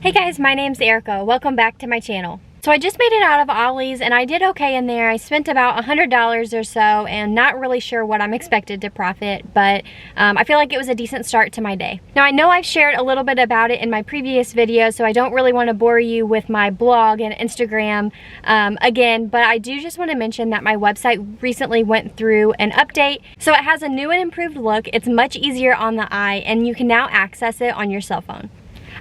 Hey guys, my name's Erica. Welcome back to my channel. So I just made it out of Ollie's and I did okay in there. I spent about $100 or so and not really sure what I'm expected to profit, but I feel like it was a decent start to my day. Now I know I've shared a little bit about it in my previous video, so I don't really want to bore you with my blog and Instagram again, but I do just want to mention that my website recently went through an update. So it has a new and improved look. It's much easier on the eye and you can now access it on your cell phone.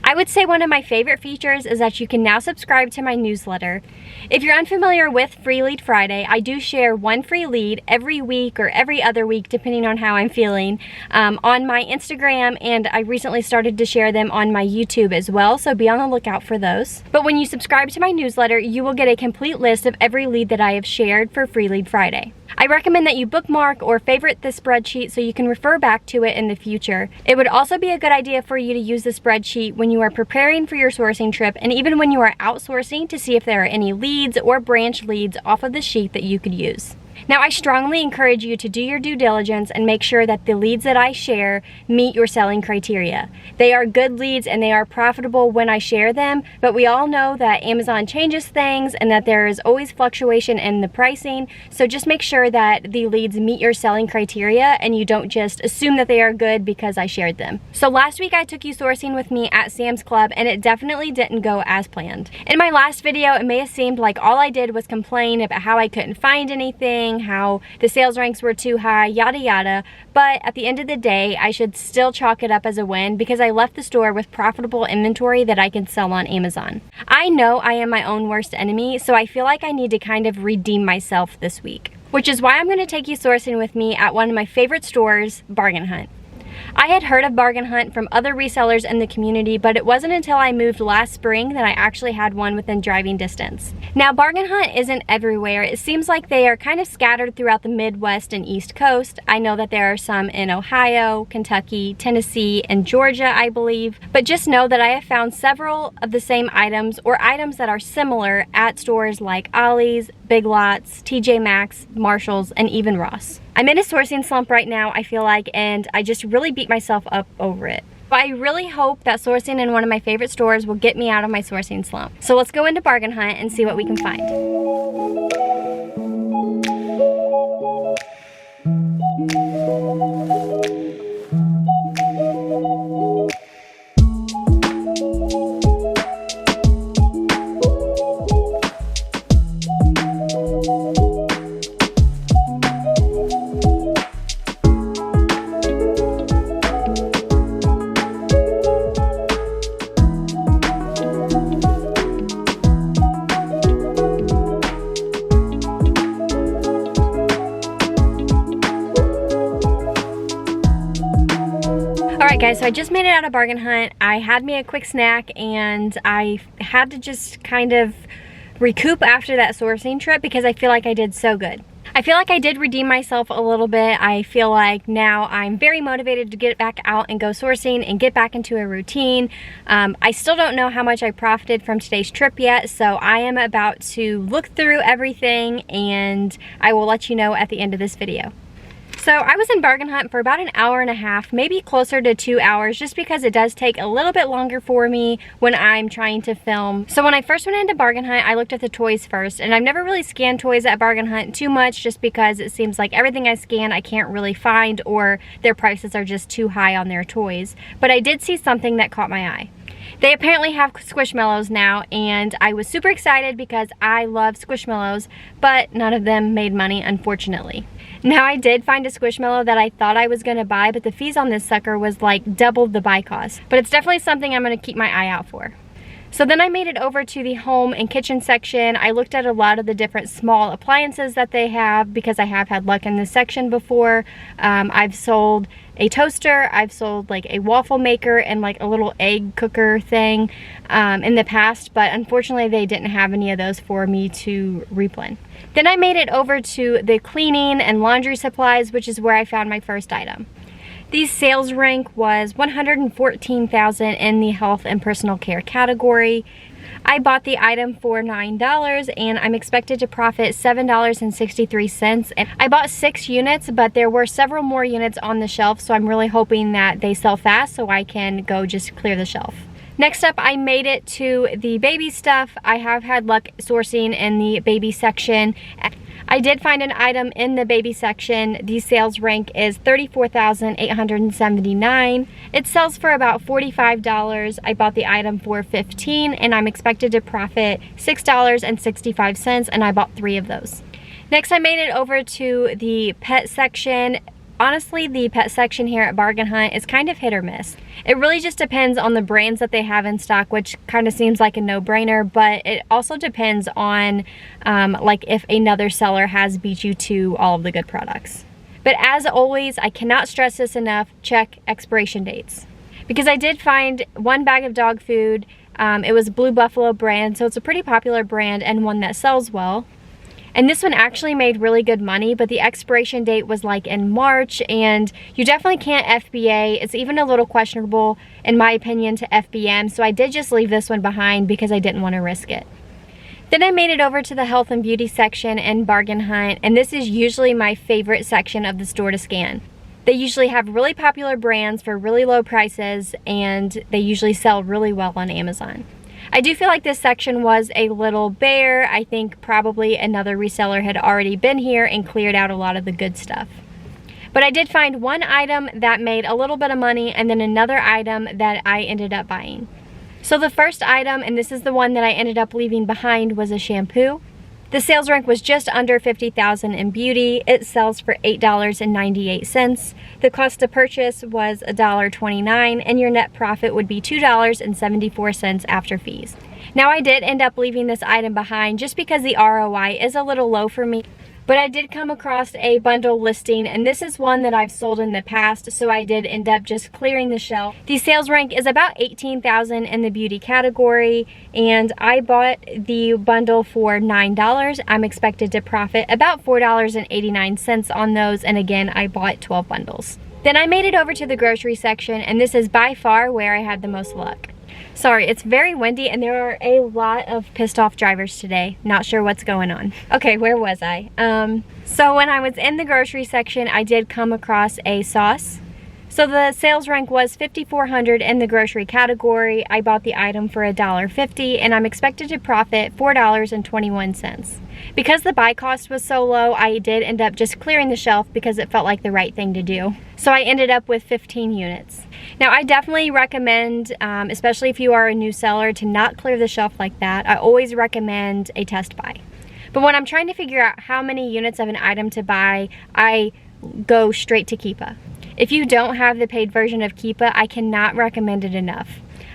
I would say one of my favorite features is that you can now subscribe to my newsletter. If you're unfamiliar with Free Lead Friday, I do share one free lead every week or every other week depending on how I'm feeling on my Instagram, and I recently started to share them on my YouTube as well, so be on the lookout for those. But when you subscribe to my newsletter, you will get a complete list of every lead that I have shared for Free Lead Friday. I recommend that you bookmark or favorite the spreadsheet so you can refer back to it in the future. It would also be a good idea for you to use the spreadsheet when you are preparing for your sourcing trip and even when you are outsourcing to see if there are any leads or branch leads off of the sheet that you could use. Now, I strongly encourage you to do your due diligence and make sure that the leads that I share meet your selling criteria. They are good leads and they are profitable when I share them, but we all know that Amazon changes things and that there is always fluctuation in the pricing, so just make sure that the leads meet your selling criteria and you don't just assume that they are good because I shared them. So last week I took you sourcing with me at Sam's Club and it definitely didn't go as planned. In my last video, it may have seemed like all I did was complain about how I couldn't find anything, how the sales ranks were too high, yada yada, but at the end of the day, I should still chalk it up as a win because I left the store with profitable inventory that I can sell on Amazon. I know I am my own worst enemy, so I feel like I need to kind of redeem myself this week, which is why I'm going to take you sourcing with me at one of my favorite stores, Bargain Hunt. I had heard of Bargain Hunt from other resellers in the community, but it wasn't until I moved last spring that I actually had one within driving distance. Now, Bargain Hunt isn't everywhere. It seems like they are kind of scattered throughout the Midwest and East Coast. I know that there are some in Ohio, Kentucky, Tennessee, and Georgia, I believe. But just know that I have found several of the same items or items that are similar at stores like Ollie's, Big Lots, TJ Maxx, Marshalls, and even Ross. I'm in a sourcing slump right now, I feel like, and I just really beat myself up over it. But I really hope that sourcing in one of my favorite stores will get me out of my sourcing slump. So let's go into Bargain Hunt and see what we can find. Alright guys, so I just made it out of Bargain Hunt. I had me a quick snack and I had to just kind of recoup after that sourcing trip because I feel like I did so good. I feel like I did redeem myself a little bit. I feel like now I'm very motivated to get back out and go sourcing and get back into a routine. I still don't know how much I profited from today's trip yet, so I am about to look through everything and I will let you know at the end of this video. So I was in Bargain Hunt for about an hour and a half, maybe closer to 2 hours, just because it does take a little bit longer for me when I'm trying to film. So when I first went into Bargain Hunt, I looked at the toys first, and I've never really scanned toys at Bargain Hunt too much just because it seems like everything I scan I can't really find, or their prices are just too high on their toys. But I did see something that caught my eye. They apparently have Squishmallows now, and I was super excited because I love Squishmallows, but none of them made money, unfortunately. Now, I did find a Squishmallow that I thought I was going to buy, but the fees on this sucker was like double the buy cost. But it's definitely something I'm going to keep my eye out for. So then I made it over to the home and kitchen section. I looked at a lot of the different small appliances that they have because I have had luck in this section before. I've sold a toaster, I've sold like a waffle maker and like a little egg cooker thing in the past, but unfortunately they didn't have any of those for me to replenish. Then I made it over to the cleaning and laundry supplies, which is where I found my first item. The sales rank was $114,000 in the health and personal care category. I bought the item for $9 and I'm expected to profit $7.63. And I bought 6 units, but there were several more units on the shelf, so I'm really hoping that they sell fast so I can go just clear the shelf. Next up, I made it to the baby stuff. I have had luck sourcing in the baby section. I did find an item in the baby section. The sales rank is $34,879. It sells for about $45. I bought the item for $15 and I'm expected to profit $6.65 and I bought 3 of those. Next, I made it over to the pet section. Honestly, the pet section here at Bargain Hunt is kind of hit or miss. It really just depends on the brands that they have in stock, which kind of seems like a no-brainer, but it also depends on like if another seller has beat you to all of the good products. But as always, I cannot stress this enough, check expiration dates. Because I did find one bag of dog food. It was Blue Buffalo brand, so it's a pretty popular brand and one that sells well. And this one actually made really good money, but the expiration date was like in March, and you definitely can't FBA. It's even a little questionable, in my opinion, to FBM, so I did just leave this one behind because I didn't want to risk it. Then I made it over to the health and beauty section in Bargain Hunt, and this is usually my favorite section of the store to scan. They usually have really popular brands for really low prices, and they usually sell really well on Amazon. I do feel like this section was a little bare. I think probably another reseller had already been here and cleared out a lot of the good stuff. But I did find one item that made a little bit of money and then another item that I ended up buying. So the first item, and this is the one that I ended up leaving behind, was a shampoo. The sales rank was just under $50,000 in beauty. It sells for $8.98. The cost to purchase was $1.29, and your net profit would be $2.74 after fees. Now, I did end up leaving this item behind just because the ROI is a little low for me. But I did come across a bundle listing, and this is one that I've sold in the past, so I did end up just clearing the shelf. The sales rank is about $18,000 in the beauty category, and I bought the bundle for $9. I'm expected to profit about $4.89 on those, and again, I bought 12 bundles. Then I made it over to the grocery section, and this is by far where I had the most luck. Sorry, it's very windy and there are a lot of pissed off drivers today. Not sure what's going on. Okay, where was I? So when I was in the grocery section, I did come across a sauce. So the sales rank was $5,400 in the grocery category. I bought the item for $1.50 and I'm expected to profit $4.21. Because the buy cost was so low, I did end up just clearing the shelf because it felt like the right thing to do. So I ended up with 15 units. Now I definitely recommend, especially if you are a new seller, to not clear the shelf like that. I always recommend a test buy. But when I'm trying to figure out how many units of an item to buy, I go straight to Keepa. If you don't have the paid version of Keepa, I cannot recommend it enough.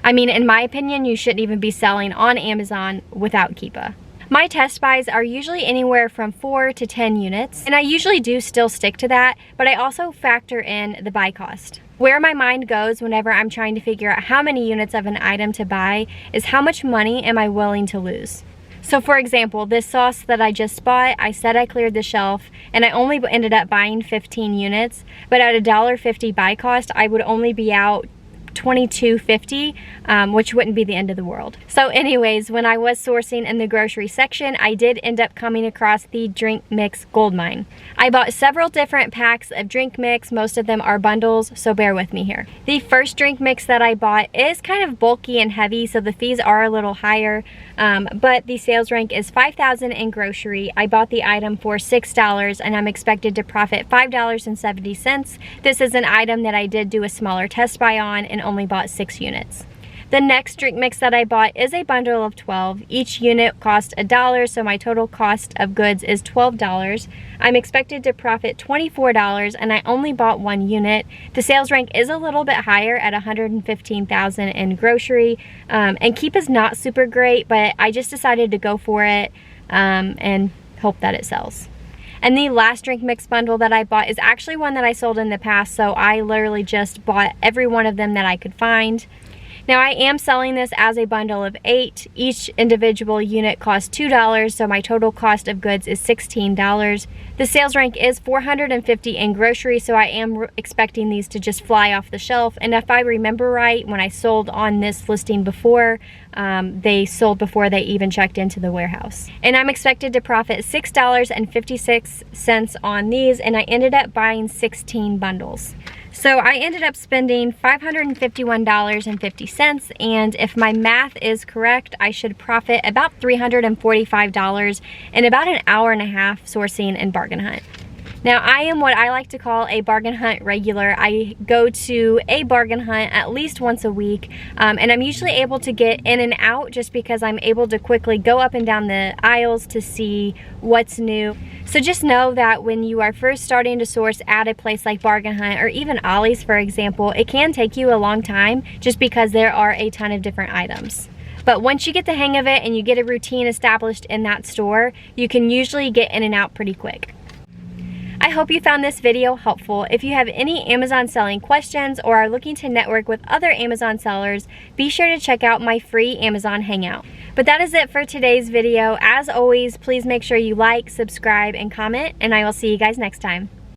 I mean, in my opinion, you shouldn't even be selling on Amazon without Keepa. My test buys are usually anywhere from 4 to 10 units, and I usually do still stick to that, but I also factor in the buy cost. Where my mind goes whenever I'm trying to figure out how many units of an item to buy is how much money am I willing to lose. So for example, this sauce that I just bought, I said I cleared the shelf and I only ended up buying 15 units, but at $1.50 buy cost, I would only be out $22.50, which wouldn't be the end of the world. So anyways, when I was sourcing in the grocery section, I did end up coming across the drink mix goldmine. I bought several different packs of drink mix. Most of them are bundles, so bear with me here. The first drink mix that I bought is kind of bulky and heavy, so the fees are a little higher, but the sales rank is $5,000 in grocery. I bought the item for $6 and I'm expected to profit $5.70. This is an item that I did do a smaller test buy on and only bought 6 units. The next drink mix that I bought is a bundle of 12. Each unit cost $1, so my total cost of goods is $12. I'm expected to profit $24 and I only bought 1 unit. The sales rank is a little bit higher at $115,000 in grocery, and Keep is not super great, but I just decided to go for it and hope that it sells. And the last drink mix bundle that I bought is actually one that I sold in the past, so I literally just bought every one of them that I could find. Now I am selling this as a bundle of 8. Each individual unit costs $2, so my total cost of goods is $16. The sales rank is $450 in grocery, so I am expecting these to just fly off the shelf. And if I remember right, when I sold on this listing before, they sold before they even checked into the warehouse. And I'm expected to profit $6.56 on these, and I ended up buying 16 bundles. So I ended up spending $551.50, and if my math is correct, I should profit about $345 in about an hour and a half sourcing and bargain hunt. Now, I am what I like to call a bargain hunt regular. I go to a bargain hunt at least once a week, and I'm usually able to get in and out just because I'm able to quickly go up and down the aisles to see what's new. So just know that when you are first starting to source at a place like Bargain Hunt, or even Ollie's for example, it can take you a long time just because there are a ton of different items. But once you get the hang of it and you get a routine established in that store, you can usually get in and out pretty quick. I hope you found this video helpful. If you have any Amazon selling questions or are looking to network with other Amazon sellers, be sure to check out my free Amazon Hangout. But that is it for today's video. As always, please make sure you like, subscribe, and comment, and I will see you guys next time.